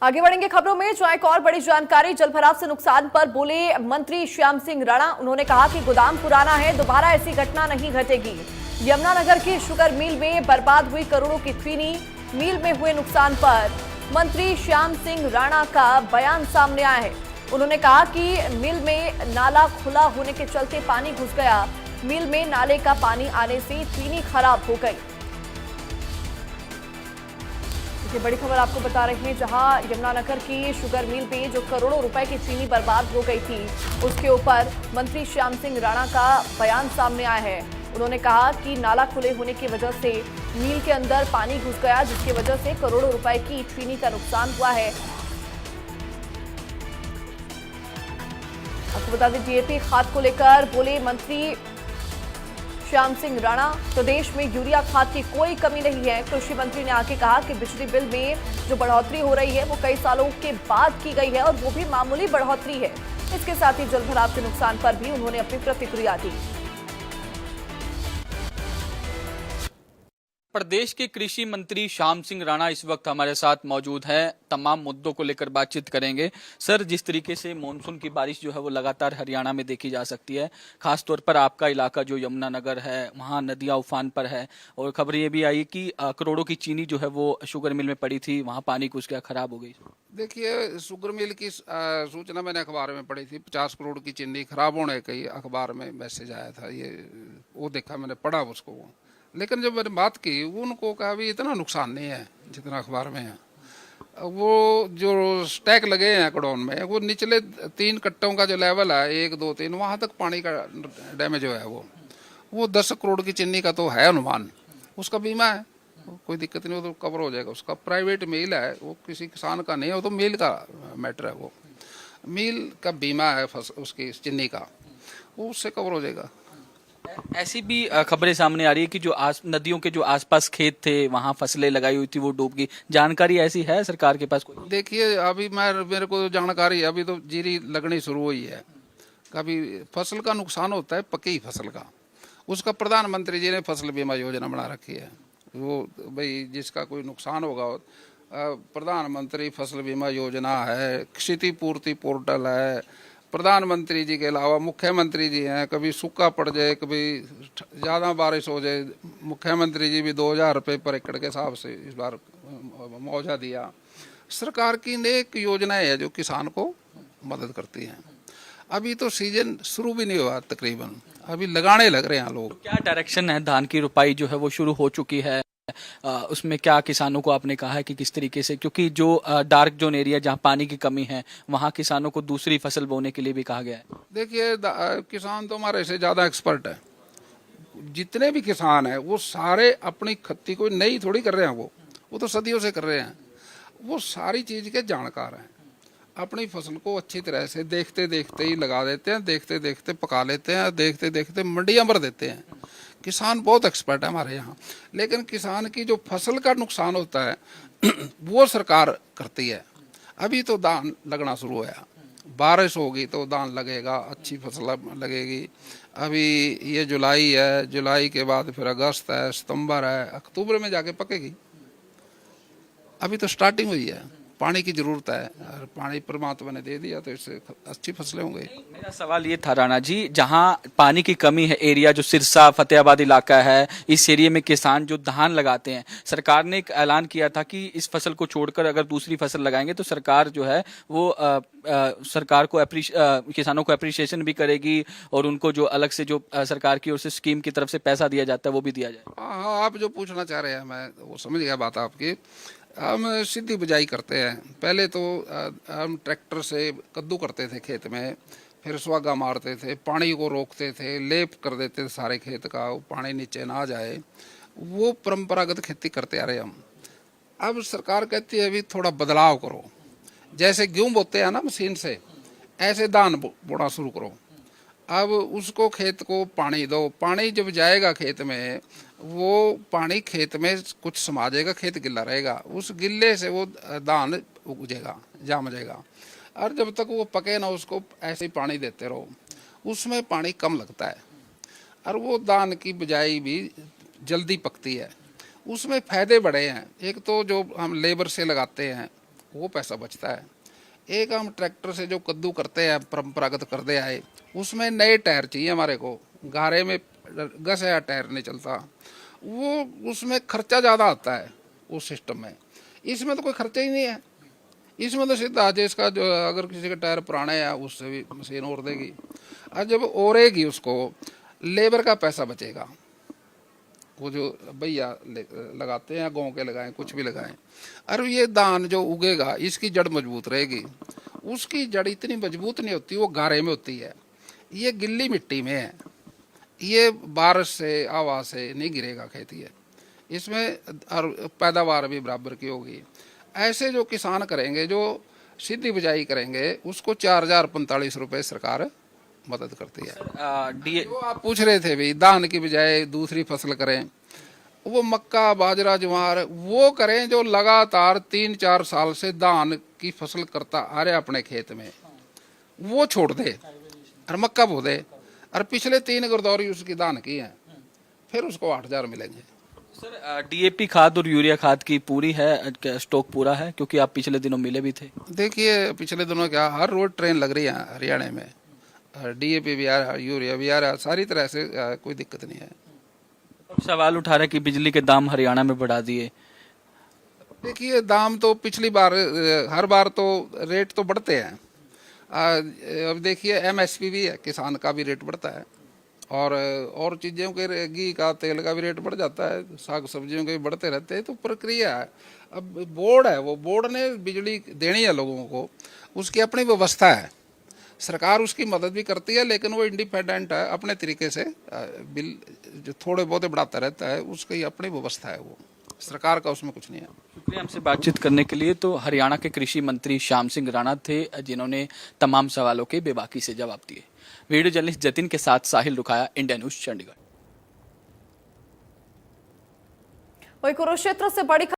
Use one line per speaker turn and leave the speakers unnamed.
आगे बढ़ेंगे खबरों में। जो एक और बड़ी जानकारी, जल भराव से नुकसान पर बोले मंत्री श्याम सिंह राणा। उन्होंने कहा कि गोदाम पुराना है, दोबारा ऐसी घटना नहीं घटेगी। यमुनानगर की शुगर मिल में बर्बाद हुई करोड़ों की चीनी, मिल में हुए नुकसान पर मंत्री श्याम सिंह राणा का बयान सामने आया है। उन्होंने कहा कि मिल में नाला खुला होने के चलते पानी घुस गया। मिल में नाले का पानी आने से चीनी खराब हो गई। ये बड़ी खबर आपको बता रहे हैं, जहां यमुनानगर की शुगर मिल पे जो करोड़ों रुपए की चीनी बर्बाद हो गई थी, उसके ऊपर मंत्री श्याम सिंह राणा का बयान सामने आया है। उन्होंने कहा कि नाला खुले होने की वजह से मिल के अंदर पानी घुस गया, जिसकी वजह से करोड़ों रुपए की चीनी का नुकसान हुआ है। आपको बता दें, डीएपी खाद को लेकर बोले मंत्री श्याम सिंह राणा। प्रदेश में यूरिया खाद की कोई कमी नहीं है। कृषि मंत्री ने आगे कहा कि बिजली बिल में जो बढ़ोतरी हो रही है वो कई सालों के बाद की गई है और वो भी मामूली बढ़ोतरी है। इसके साथ ही जल भराव के नुकसान पर भी उन्होंने अपनी प्रतिक्रिया दी।
प्रदेश के कृषि मंत्री श्याम सिंह राणा इस वक्त हमारे साथ मौजूद हैं। तमाम मुद्दों को लेकर बातचीत करेंगे। सर, जिस तरीके से मानसून की बारिश जो है वो लगातार हरियाणा में देखी जा सकती है, खासतौर पर आपका इलाका जो यमुनानगर है, वहाँ नदियाँ उफान पर है और खबर ये भी आई कि करोड़ों की चीनी जो है वो शुगर मिल में पड़ी थी, वहाँ पानी घुस गया, खराब हो गई।
देखिए, शुगर मिल की सूचना मैंने अखबार में पढ़ी थी। 50 करोड़ की चीनी खराब होने का ही अखबार में मैसेज आया था। ये वो देखा मैंने, पढ़ा उसको। लेकिन जब मैंने बात की, उनको कहा भी इतना नुकसान नहीं है जितना अखबार में है। वो जो स्टैक लगे हैं गोडाउन में, वो निचले 3 कट्टों का जो लेवल है, 1 2 3, वहाँ तक पानी का डैमेज जो है वो 10 करोड़ की चीनी का तो है अनुमान। उसका बीमा है, कोई दिक्कत नहीं, वो तो कवर हो जाएगा। उसका प्राइवेट मिल है, वो किसी किसान का नहीं है, वो तो मिल का मैटर है। वो मिल का बीमा है उसकी चीनी का, वो उससे कवर हो जाएगा।
ऐसी भी खबरें सामने आ रही है कि जो नदियों के जो आसपास खेत थे, वहां फसलें लगाई हुई थी, वो डूब गई। जानकारी ऐसी है सरकार के पास कोई?
देखिए, अभी मेरे को जानकारी, अभी तो जीरी लगनी शुरू हुई है। कभी फसल का नुकसान होता है, पकी फसल का, उसका प्रधानमंत्री जी ने फसल बीमा योजना बना रखी है। वो भाई जिसका कोई नुकसान होगा, प्रधानमंत्री फसल बीमा योजना है, क्षतिपूर्ति पोर्टल है। प्रधानमंत्री जी के अलावा मुख्यमंत्री जी हैं। कभी सूखा पड़ जाए, कभी ज़्यादा बारिश हो जाए, मुख्यमंत्री जी भी 2000 रुपये पर एकड़ के हिसाब से इस बार मुआवजा दिया। सरकार की नेक योजनाएं है जो किसान को मदद करती हैं। अभी तो सीजन शुरू भी नहीं हुआ, तकरीबन अभी लगाने लग रहे हैं लोग।
क्या डायरेक्शन है? धान की रुपाई जो है वो शुरू हो चुकी है, उसमें क्या किसानों को आपने कहा है कि किस तरीके से, क्योंकि जो डार्क जोन एरिया जहां पानी की कमी है, वहां किसानों को दूसरी फसल बोने के लिए भी कहा गया है?
देखिए, किसान तो हमारे से ज़्यादा एक्सपर्ट है। जितने भी किसान हैं वो सारे अपनी खेती को नई थोड़ी कर रहे हैं, वो तो सदियों से कर रहे हैं। वो सारी चीज़ के जानकार हैं। अपनी फसल को अच्छी तरह से देखते देखते ही लगा देते हैं, देखते देखते पका लेते हैं, देखते देखते मंडियाँ भर देते हैं। किसान बहुत एक्सपर्ट है हमारे यहाँ। लेकिन किसान की जो फसल का नुकसान होता है वो सरकार करती है। अभी तो धान लगना शुरू हुआ, बारिश होगी तो धान लगेगा, अच्छी फसल लगेगी। अभी ये जुलाई है, जुलाई के बाद फिर अगस्त है, सितंबर है, अक्टूबर में जाके पकेगी। अभी तो स्टार्टिंग हुई है। पानी की जरूरत है और पानी परमात्मा ने दे दिया तो इससे अच्छी फसलें होंगी।
मेरा सवाल ये था राणा जी, जहां पानी की कमी है, एरिया जो सिरसा फतेहाबाद इलाका है, इस एरिया में किसान जो धान लगाते हैं, सरकार ने एक ऐलान किया था कि इस फसल को छोड़कर अगर दूसरी फसल लगाएंगे तो सरकार जो है वो सरकार को किसानों को अप्रिशिएशन भी करेगी और उनको जो अलग से जो सरकार की ओर से स्कीम की तरफ से पैसा दिया जाता है वो भी दिया जाए।
हाँ, आप जो पूछना चाह रहे हैं मैं वो समझ गया बात आपकी। हम सीधी बुझाई करते हैं। पहले तो हम ट्रैक्टर से कद्दू करते थे खेत में, फिर सुहागा मारते थे, पानी को रोकते थे, लेप कर देते थे सारे खेत का, वो पानी नीचे ना जाए। वो परंपरागत खेती करते आ रहे हम। अब सरकार कहती है अभी थोड़ा बदलाव करो, जैसे गेहूँ बोते हैं ना मशीन से, ऐसे धान बोना शुरू करो। अब उसको खेत को पानी दो। पानी जब जाएगा खेत में, वो पानी खेत में कुछ समा जाएगा, खेत गिल्ला रहेगा, उस गिल्ले से वो धान उगेगा, जाम जाएगा। और जब तक वो पके ना, उसको ऐसे ही पानी देते रहो। उसमें पानी कम लगता है और वो धान की बिजाई भी जल्दी पकती है। उसमें फ़ायदे बड़े हैं। एक तो जो हम लेबर से लगाते हैं वो पैसा बचता है। एक हम ट्रैक्टर से जो कद्दू करते हैं परंपरागत करते आए, उसमें नए टायर चाहिए हमारे को, गारे में घसा टायर नहीं चलता, वो उसमें खर्चा ज़्यादा आता है उस सिस्टम में। इसमें तो कोई खर्चा ही नहीं है, इसमें तो सीधा आज इसका जो अगर किसी का टायर पुराना है उससे भी मशीन और देगी, और जब ओरेगी उसको लेबर का पैसा बचेगा। वो जो भैया लगाते हैं, गाँव के लगाएं, कुछ भी लगाएं, और ये धान जो उगेगा इसकी जड़ मजबूत रहेगी। उसकी जड़ इतनी मजबूत नहीं होती, वो गारे में होती है, ये गिल्ली मिट्टी में है, ये बारिश से हवा से नहीं गिरेगा खेती है इसमें, और पैदावार भी बराबर की होगी। ऐसे जो किसान करेंगे, जो सीधी बिजाई करेंगे, उसको 4045 रुपये सरकार मदद करती है। जो आप पूछ रहे थे भाई, धान की बजाय दूसरी फसल करें, वो मक्का, बाजरा, ज्वार वो करें जो लगातार 3-4 साल से धान की फसल करता आ रहा अपने खेत में, वो छोड़ दे और मक्का बो दे, और पिछले 3 गिरदौरी उसकी धान की है, फिर उसको 8000 मिलेंगे।
सर डीएपी खाद और यूरिया खाद की पूरी है, स्टॉक पूरा है? क्योंकि आप पिछले दिनों मिले भी थे।
देखिए पिछले दिनों क्या हर रोज ट्रेन लग रही है हरियाणा में, डीएपी भी आ रहा है, यूरिया भी आ रहा है, सारी तरह से कोई दिक्कत नहीं है।
सवाल उठा रहा है कि बिजली के दाम हरियाणा में बढ़ा दिए।
देखिए दाम तो पिछली बार हर बार तो रेट तो बढ़ते हैं। अब देखिए एमएसपी भी है, किसान का भी रेट बढ़ता है, और चीज़ों के घी का, तेल का भी रेट बढ़ जाता है, साग सब्जियों के भी बढ़ते रहते हैं, तो प्रक्रिया है। अब बोर्ड है, वो बोर्ड ने बिजली देनी है लोगों को, उसकी अपनी व्यवस्था है, सरकार उसकी मदद भी करती है, लेकिन वो इंडिपेंडेंट है अपने तरीके से, बिल जो थोड़े बहुत बढ़ाता रहता है, उसकी अपनी व्यवस्था है, वो सरकार का उसमें कुछ नहीं है।
शुक्रिया हमसे बातचीत करने के लिए। तो हरियाणा के कृषि मंत्री श्याम सिंह राणा थे, जिन्होंने तमाम सवालों के बेबाकी से जवाब दिए। वीडियो जर्नलिस्ट जतिन के साथ साहिल रुखाया, इंडिया न्यूज चंडीगढ़।
वही कुरुक्षेत्र से बड़ी